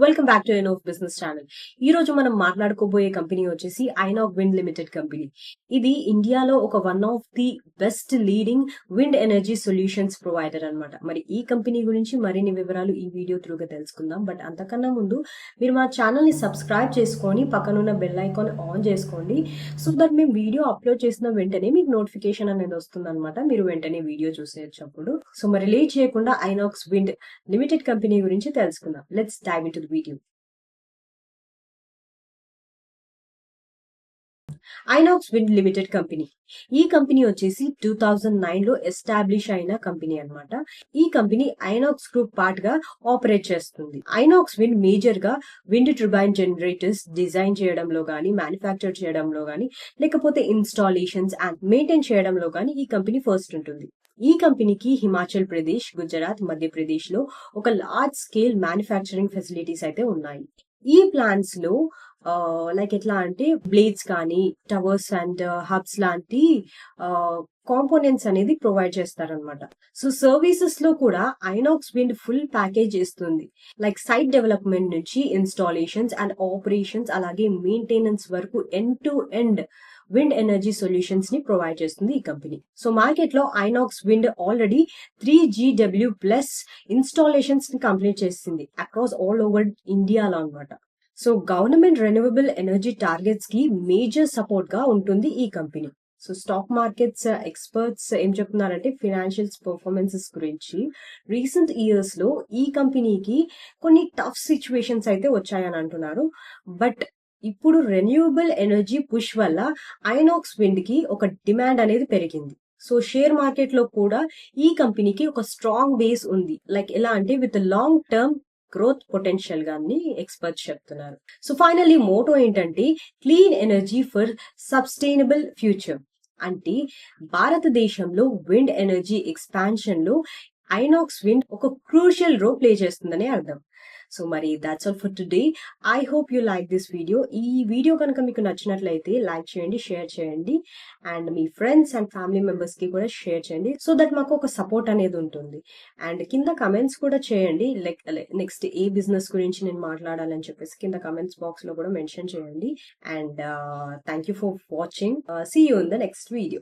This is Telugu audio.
Welcome back to enough business channel. ఈ రోజు మనం మాట్లాడుకోబోయే కంపెనీ వచ్చేసి ఐనాక్ విండ్ లిమిటెడ్ కంపెనీ. ఇది ఇండియాలో ఒక one of the best leading wind energy solutions provider అన్నమాట. మరి ఈ కంపెనీ గురించి మరిన్ని వివరాలు ఈ వీడియో త్రూగా తెలుసుకుందాం. బట్ అంతకన్నా ముందు మీరు మా ఛానల్ ని సబ్స్క్రైబ్ చేసుకొని పక్కనున్న బెల్ ఐకాన్ ఆన్ చేసుకోండి. సో దట్ మేము వీడియో అప్లోడ్ చేసిన వెంటనే మీకు నోటిఫికేషన్ అనేది వస్తుంది అనమాట. మీరు వెంటనే వీడియో చూసేయచ్చు అప్పుడు. సో మరి లేట్ చేయకుండా ఐనాక్స్ విండ్ లిమిటెడ్ కంపెనీ గురించి తెలుసుకుందాం. Let's dive into the video. Inox wind limited company. ఈ కంపెనీ వచ్చేసి 2009 లో ఎస్టాబ్లిష్ అయిన కంపెనీ అన్నమాట. ఈ కంపెనీ ఐనాక్స్ గ్రూప్ పార్ట్ గా ఆపరేట్ చేస్తుంది. ఐనాక్స్ విండ్ మేజర్ గా విండ్ టర్బైన్ జనరేటర్స్ డిజైన్ చేయడంలో గానీ, మ్యానుఫ్యాక్చర్ చేయడంలో గానీ, లేకపోతే ఇన్స్టాలేషన్స్ అండ్ మెయింటైన్ చేయడంలో గానీ ఈ కంపెనీ ఫస్ట్ ఉంటుంది. ఈ కంపెనీకి హిమాచల్ ప్రదేశ్, గుజరాత్, మధ్యప్రదేశ్ లో ఒక లార్జ్ స్కేల్ మ్యానుఫ్యాక్చరింగ్ ఫెసిలిటీస్ అయితే ఉన్నాయి. ఈ ప్లాంట్స్ లో లైక్ ఎట్లా అంటే బ్లేడ్స్ కానీ, టవర్స్ అండ్ హబ్స్ లాంటి కాంపోనెంట్స్ అనేది ప్రొవైడ్ చేస్తారనమాట. సో సర్వీసెస్ లో కూడా ఐనాక్స్ విండ్ ఫుల్ ప్యాకేజ్ ఇస్తుంది. లైక్ సైట్ డెవలప్మెంట్ నుంచి ఇన్స్టాలేషన్స్ అండ్ ఆపరేషన్స్ అలాగే మెయింటెనెన్స్ వరకు end to end wind energy solutions ని ప్రొవైడ్ చేస్తుంది ఈ కంపెనీ. సో మార్కెట్ లో INOX wind already 3GW+ installations ని కంప్లీట్ చేసింది అక్రాస్ ఆల్ ఓవర్ ఇండియాలో అనమాట. So government renewable energy targets కి మేజర్ సపోర్ట్ గా ఉంటుంది ఈ company. So stock markets experts ఏం చెప్తున్నారంటే ఫినాన్షియల్స్ పర్ఫార్మెన్సెస్ గురించి రీసెంట్ ఇయర్స్ లో ఈ కంపెనీకి కొన్ని టఫ్ సిచ్యువేషన్స్ అయితే వచ్చాయని అంటున్నారు. బట్ ఇప్పుడు రెన్యూవబుల్ ఎనర్జీ పుష్ వల్ల ఐనాక్స్ విండ్ కి ఒక డిమాండ్ అనేది పెరిగింది. సో షేర్ మార్కెట్ లో కూడా ఈ కంపెనీకి ఒక స్ట్రాంగ్ బేస్ ఉంది. లైక్ ఎలా అంటే with long term growth potential గాని ఎక్స్పర్ట్స్ చెప్తున్నారు. సో ఫైనల్లీ మోటో ఏంటంటే clean energy for sustainable future. అంటే భారతదేశంలో విండ్ ఎనర్జీ ఎక్స్పాన్షన్ లో ఐనాక్స్ విండ్ ఒక క్రూషియల్ రోల్ ప్లే చేస్తుందని అర్థం. సో మరి that's all for today. I hope you like this video. ఈ వీడియో కనుక మీకు నచ్చినట్లయితే లైక్ చేయండి, షేర్ చేయండి and me friends and family members కి కూడా షేర్ చేయండి. సో దట్ మాకు ఒక సపోర్ట్ అనేది ఉంటుంది. అండ్ కింద కమెంట్స్ కూడా చేయండి. లైక్ నెక్స్ట్ ఏ బిజినెస్ గురించి నేను మాట్లాడాలని చెప్పేసి కింద కమెంట్స్ బాక్స్ లో కూడా మెన్షన్ చేయండి. And thank you for watching. See you in the next video.